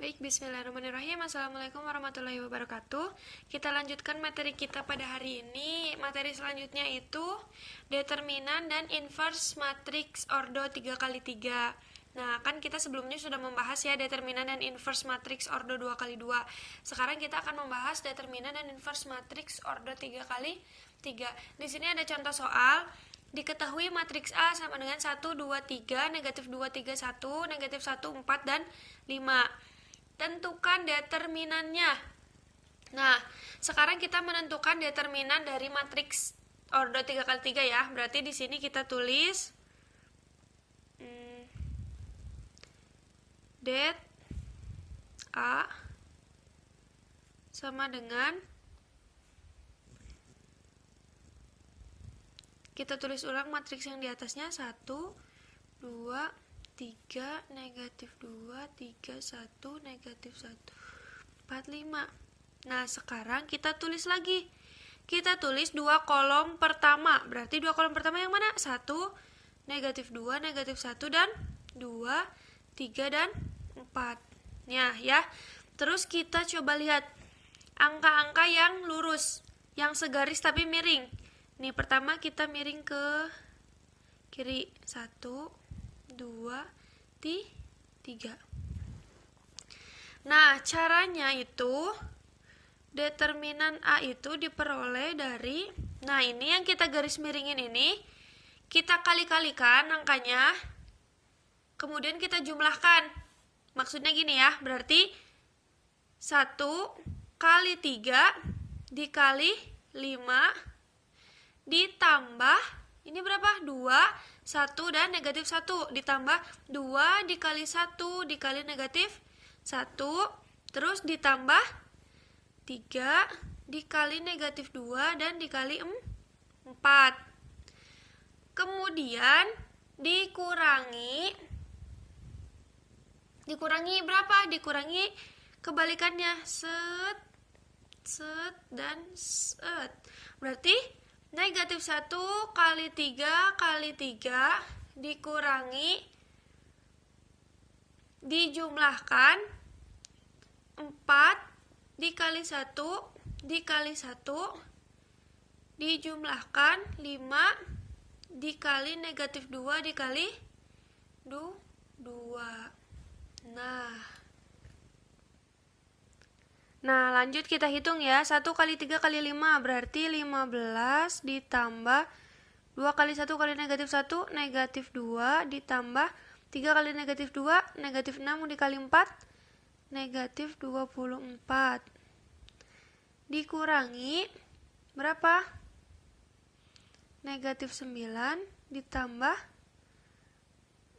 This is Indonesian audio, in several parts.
Baik, bismillahirrahmanirrahim. Assalamualaikum warahmatullahi wabarakatuh. Kita lanjutkan materi kita pada hari ini. Materi selanjutnya itu determinan dan inverse matrix ordo 3x3. Nah, kan kita sebelumnya sudah membahas ya determinan dan inverse matrix ordo 2x2. Sekarang kita akan membahas determinan dan inverse matrix ordo 3x3. Di sini ada contoh soal. Diketahui matriks A sama dengan 1, 2, 3, negatif 2, 3, 1, negatif 1, 4, dan 5. Tentukan determinannya. Nah, sekarang kita menentukan determinan dari matriks ordo 3x3 ya. Berarti di sini kita tulis det A sama dengan, kita tulis ulang matriks yang di atasnya 1, 2, 3, negatif 2, 3, 1, negatif 1, 4, 5. Nah, sekarang kita tulis lagi. Kita tulis dua kolom pertama. Berarti dua kolom pertama yang mana? 1, negatif 2, negatif 1, dan 2, 3, dan 4. Ya. Terus kita coba lihat angka-angka yang lurus, yang segaris tapi miring. Nih, pertama kita miring ke kiri. 1, 2, 3. Nah, caranya itu determinan A itu diperoleh dari, nah ini yang kita garis miringin ini, kita kali-kalikan angkanya, kemudian kita jumlahkan. Maksudnya gini ya, berarti 1 kali 3 dikali 5 ditambah, ini berapa? 2, 1, dan negatif 1. Ditambah 2 dikali 1 dikali negatif 1. Terus ditambah 3 dikali negatif 2 dan dikali 4. Kemudian dikurangi berapa? Dikurangi kebalikannya. Set, dan set. Berarti negatif 1 kali 3 kali 3 dikurangi, dijumlahkan 4 dikali 1 dikali 1, dijumlahkan 5 dikali negatif 2 dikali 2. Nah, lanjut kita hitung ya. 1 kali 3 kali 5 berarti 15 ditambah 2 kali 1 kali negatif 1, negatif 2, ditambah 3 kali negatif 2, negatif 6 dikali 4, negatif 24. Dikurangi berapa? Negatif 9 ditambah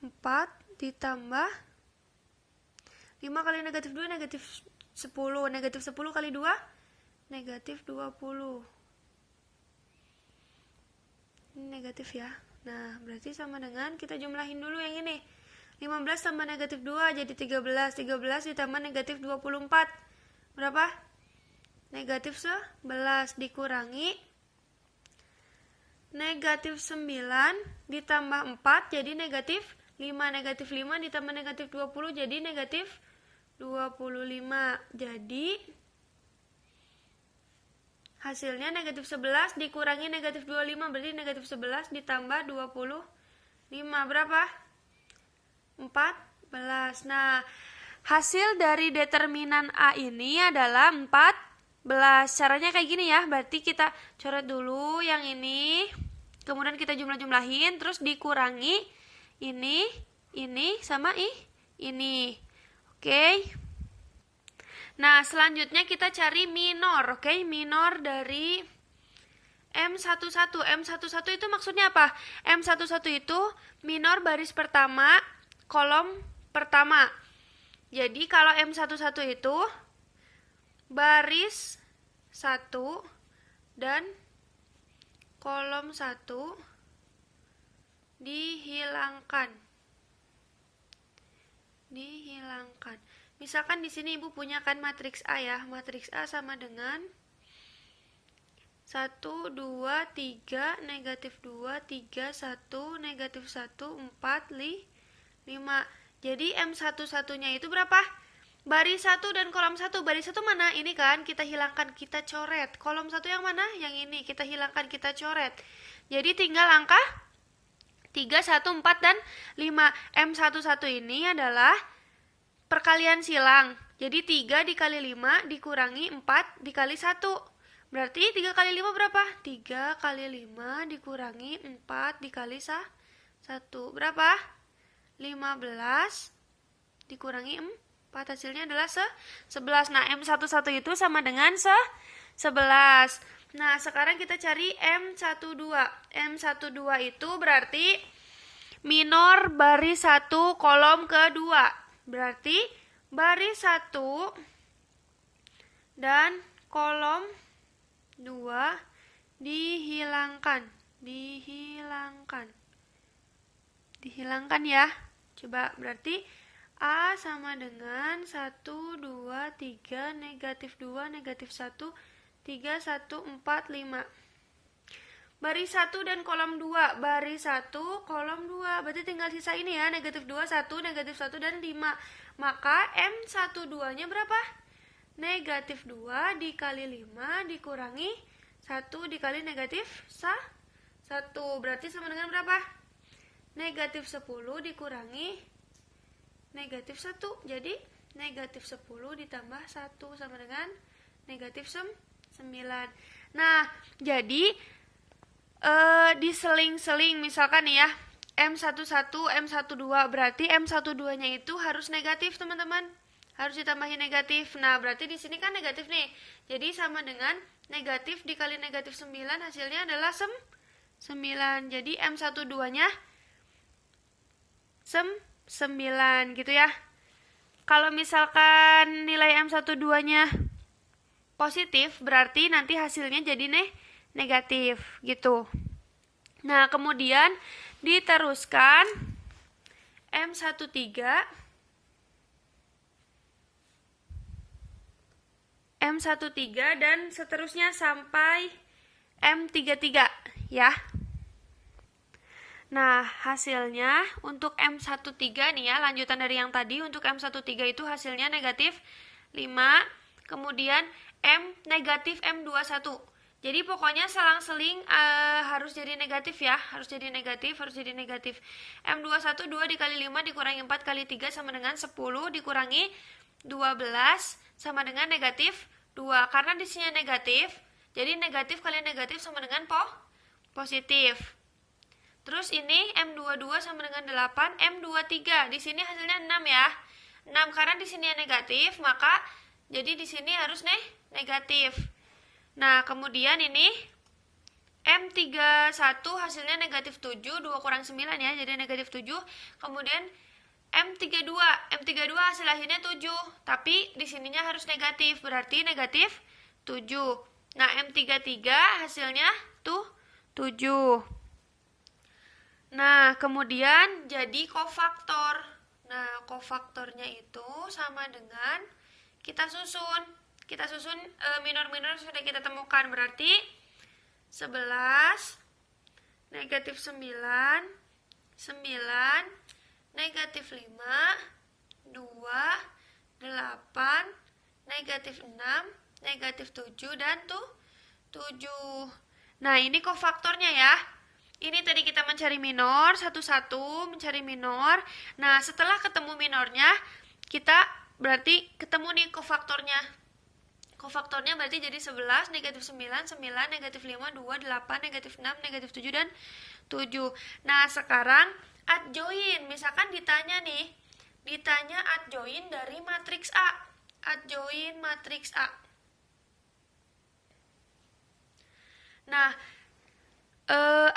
4 ditambah 5 kali negatif 2, negatif 10. Negatif 10 kali 2, negatif 20. Ini negatif ya. Nah, berarti sama dengan, kita jumlahin dulu yang ini. 15 tambah negatif 2 jadi 13. 13 ditambah negatif 24. Berapa? Negatif 11 dikurangi negatif 9 ditambah 4 jadi negatif 5. Negatif 5 ditambah negatif 20 jadi negatif 25. Jadi hasilnya negatif 11 dikurangi negatif 25 berarti negatif 11 ditambah 25 berapa? 14. Nah, hasil dari determinan A ini adalah 14. Caranya kayak gini ya. Berarti kita coret dulu yang ini, kemudian kita jumlah-jumlahin, terus dikurangi ini sama ini. Oke. Nah, selanjutnya kita cari minor. Oke, minor dari M11. M11 itu maksudnya apa? M11 itu minor baris pertama, kolom pertama. Jadi kalau M11 itu baris 1 dan kolom 1 dihilangkan. Misalkan di sini Ibu punya kan matriks A ya. Matriks A sama dengan 1, 2, 3, negatif 2, 3, 1, negatif 1, 4, 5. Jadi M11-nya itu berapa? Baris 1 dan kolom 1. Baris 1 mana? Ini kan kita hilangkan, kita coret. Kolom 1 yang mana? Yang ini kita hilangkan, kita coret. Jadi tinggal angka 3, 1, 4, dan 5. M11 ini adalah perkalian silang. Jadi 3 dikali 5 dikurangi 4 dikali 1. Berarti 3 kali 5 berapa? 3 kali 5 dikurangi 4 dikali 1. Berapa? 15 dikurangi 4. Hasilnya adalah 11. Nah, M11 itu sama dengan 11. Nah, sekarang kita cari M12. M12 itu berarti minor baris 1 kolom kedua. Berarti baris 1 dan kolom 2 dihilangkan. Dihilangkan ya. Coba berarti A sama dengan 1, 2, 3, negatif 2, negatif 1, 3, 1, 4, 5. Baris 1 dan kolom 2. Baris 1, kolom 2. Berarti tinggal sisa ini ya, negatif 2, 1, negatif 1, dan 5. Maka M12-nya berapa? Negatif 2 dikali 5 dikurangi 1 dikali negatif 1. Berarti sama dengan berapa? Negatif 10 dikurangi negatif 1. Jadi negatif 10 ditambah 1 sama dengan negatif 9. Nah, jadi diseling-seling misalkan nih ya, M11, M12, berarti M12-nya itu harus negatif, teman-teman. Harus ditambahin negatif. Nah, berarti di sini kan negatif nih. Jadi sama dengan negatif dikali negatif 9, hasilnya adalah 9. Jadi M12-nya 9 gitu ya. Kalau misalkan nilai M12-nya positif, berarti nanti hasilnya jadi negatif gitu. Nah, kemudian diteruskan M13 dan seterusnya sampai M33 ya. Nah, hasilnya untuk M13 nih ya, lanjutan dari yang tadi, untuk M13 itu hasilnya negatif 5, kemudian negatif M21. Jadi pokoknya selang-seling harus jadi negatif ya, harus jadi negatif. M21 2 dikali 5 dikurangi 4 kali 3 sama dengan 10 dikurangi 12 sama dengan negatif 2. Karena di sini negatif, jadi negatif kali negatif sama dengan positif. Terus ini M22 sama dengan 8, M23. Di sini hasilnya 6 ya. 6 karena di sini negatif, maka jadi di sini harus negatif. Nah, kemudian ini M31 hasilnya negatif 7, 2 kurang 9 ya, jadi negatif 7. Kemudian M32 hasil akhirnya 7, tapi di sininya harus negatif, berarti negatif 7. Nah, M33 hasilnya tuh 7. Nah, kemudian jadi kofaktor. Nah, kofaktornya itu sama dengan kita susun minor-minor sudah kita temukan. Berarti 11, negatif 9, negatif 5, 2, 8, negatif 6, negatif 7, dan 7. Nah, ini kofaktornya ya. Ini tadi kita mencari minor, satu-satu mencari minor. Nah, setelah ketemu minornya, kita berarti ketemu nih kofaktornya. Kofaktornya berarti jadi 11, negatif 9, 9, negatif 5, 2, 8, negatif 6, negatif 7, dan 7. Nah, sekarang adjoin. Misalkan ditanya adjoin dari matriks A. Adjoin matriks A. Nah,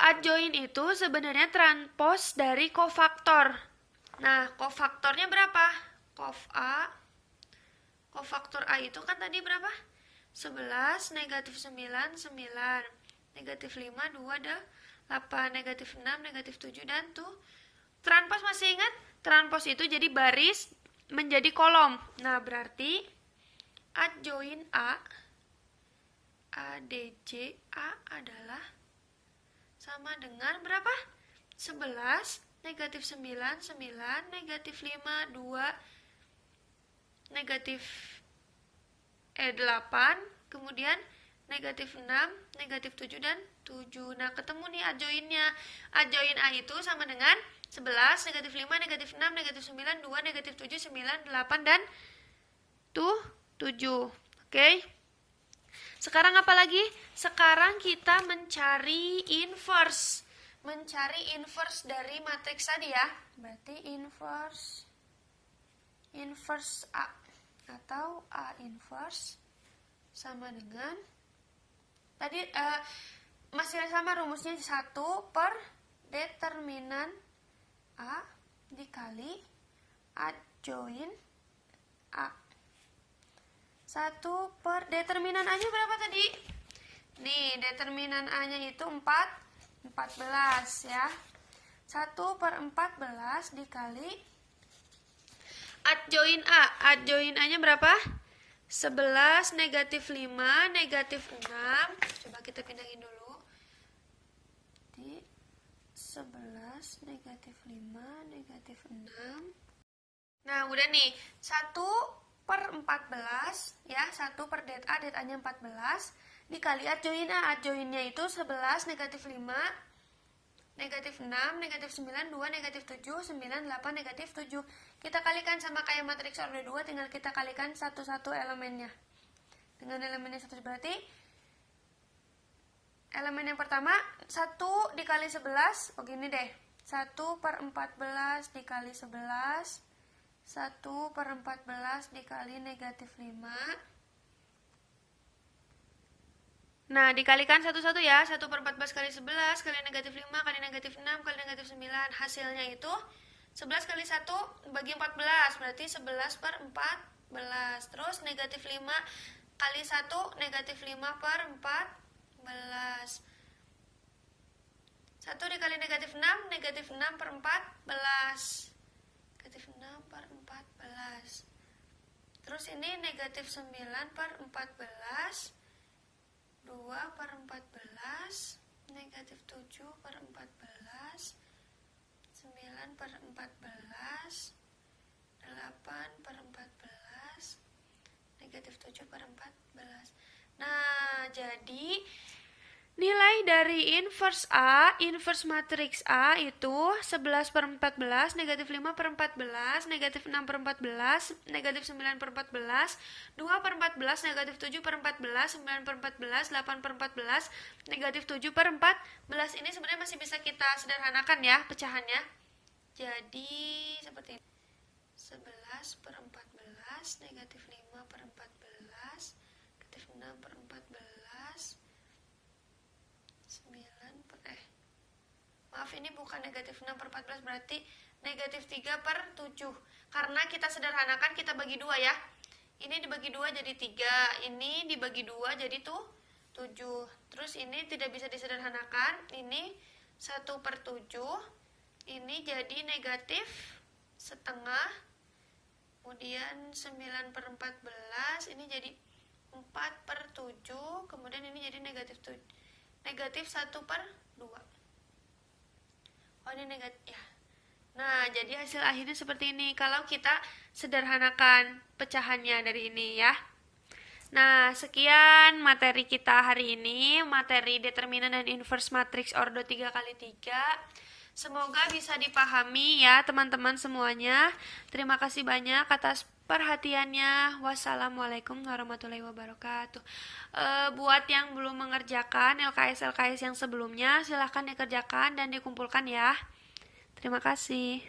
adjoin itu sebenarnya transpos dari kofaktor. Nah, kofaktornya berapa? Kofaktor A itu kan tadi berapa? 11, negatif 9, 9, negatif 5, 2, 8, negatif 6, negatif 7, dan transpos masih ingat? Transpos itu jadi baris menjadi kolom. Nah, berarti adjoin A, ADJ A adalah sama dengan berapa? 11, negatif 9, 9, negatif 5, 2, negatif 8, kemudian negatif 6, negatif 7, dan 7. Nah, ketemu nih adjoinnya. Adjoin A itu sama dengan 11, negatif 5, negatif 6, negatif 9, 2, negatif 7, 9, 8, dan 7. Oke. Sekarang apa lagi? Sekarang kita mencari inverse. Mencari inverse dari matriks tadi ya. Berarti inverse A atau A inverse sama dengan tadi masih sama rumusnya 1 per determinan A dikali adjoin A. 1 per determinan A nya berapa tadi? Nih, determinan A nya itu 14 ya. 1 per 14 dikali adjoin A. Adjoin A nya berapa? 11, negatif 5, negatif 6. Coba kita pindahin dulu. Di 11, negatif 5, negatif 6. Nah, udah nih. 1 per 14, ya. 1 per det A-nya 14. Dikali adjoin A. Adjoinnya itu 11, negatif 5, negatif 6, negatif 9, 2, negatif 7, 9, 8, negatif 7. Kita kalikan sama kayak matriks order 2, tinggal kita kalikan satu-satu elemennya. Dengan elemennya satu berarti elemen yang pertama 1 dikali 11, begini deh. 1 per 14 dikali 11, 1 per 14 dikali negatif 5. Nah, dikalikan satu-satu ya. 1 per 14 kali 11 kali negatif 5 kali negatif 6 kali negatif 9. Hasilnya itu 11 kali 1 bagi 14. Berarti 11 per 14. Terus negatif 5 kali 1 negatif 5 per 14. 1 dikali negatif 6 negatif 6 per 14. Negatif 6 per 14. Terus ini negatif 9 per 14. 2 per 14, negatif 7 per 14, 9 per 14, 8 per 14, negatif 7 per 14. Nah, jadi nilai dari inverse A, inverse matriks A itu 11 per 14, negatif 5 per 14, negatif 6 per 14, negatif 9 per 14, 2 per 14, negatif 7 per 14, 9 per 14, 8 per 14, negatif 7 per 14. Ini sebenarnya masih bisa kita sederhanakan ya pecahannya. Jadi seperti ini. 11 per 14, negatif 5 per 14, negatif 6 per 14, 9 per maaf, ini bukan negatif 6 per 14, berarti negatif 3 per 7. Karena kita sederhanakan, kita bagi 2 ya. Ini dibagi 2 jadi 3, ini dibagi 2 jadi 7. Terus ini tidak bisa disederhanakan, ini 1 per 7, ini jadi negatif setengah, kemudian 9 per 14, ini jadi 4 per 7, kemudian ini jadi negatif 7. Negatif 1 per 2. Oh, ini negatif ya. Nah, jadi hasil akhirnya seperti ini kalau kita sederhanakan pecahannya dari ini ya. Nah, sekian materi kita hari ini, materi determinan dan inverse matriks ordo 3x3. Semoga bisa dipahami ya teman-teman semuanya. Terima kasih banyak atas perhatiannya. Wassalamualaikum warahmatullahi wabarakatuh. Buat yang belum mengerjakan LKS yang sebelumnya, silahkan dikerjakan dan dikumpulkan ya. Terima kasih.